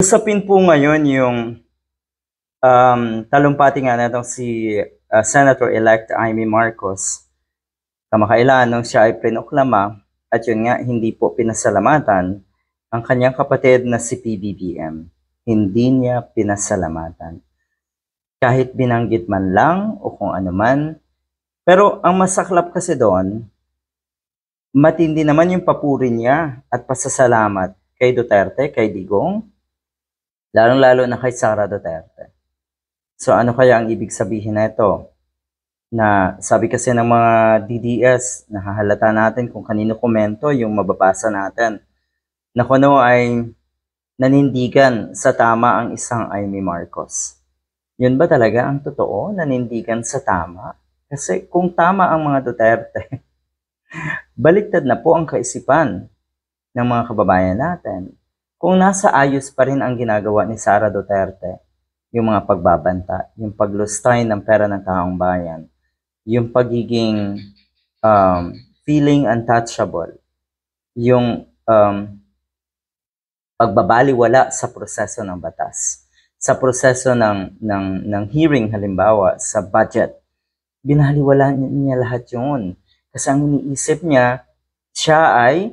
Usapin po ngayon yung talumpati nga natong si Senator-elect Amy Marcos. Kamakailan nung siya ay pinoklama at yun nga hindi po pinasalamatan ang kanyang kapatid na si PBBM. Hindi niya pinasalamatan. Kahit binanggit man lang o kung ano man. Pero ang masaklap kasi doon, matindi naman yung papuri niya at pasasalamat kay Duterte, kay Digong, lalong-lalo na kay Sara Duterte. So ano kaya ang ibig sabihin na ito? Na sabi kasi ng mga DDS, nahahalata natin kung kanino komento yung mababasa natin. Na kuno ay nanindigan sa tama ang isang Amy Marcos. Yun ba talaga ang totoo? Nanindigan sa tama? Kasi kung tama ang mga Duterte, baliktad na po ang kaisipan ng mga kababayan natin. Kung nasa ayos pa rin ang ginagawa ni Sara Duterte, yung mga pagbabanta, yung paglustay ng pera ng taong bayan, yung pagiging feeling untouchable, yung pagbabaliwala sa proseso ng batas, sa proseso ng hearing halimbawa, sa budget, binaliwala niya lahat yun. Kasi ang iniisip niya, siya ay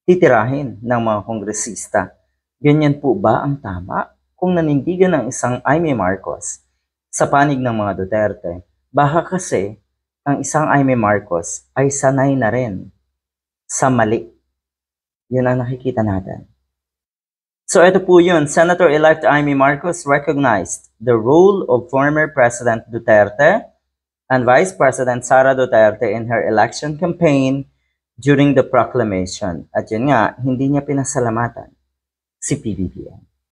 titirahin ng mga kongresista. Ganyan po ba ang tama? Kung nanindigan ng isang Amy Marcos sa panig ng mga Duterte, baka kasi ang isang Amy Marcos ay sanay na rin sa mali. Yun ang nakikita natin. So ito po yun, Senator-elect Amy Marcos recognized the role of former President Duterte and Vice President Sara Duterte in her election campaign during the proclamation. At yun nga, hindi niya pinasalamatan si PBBM.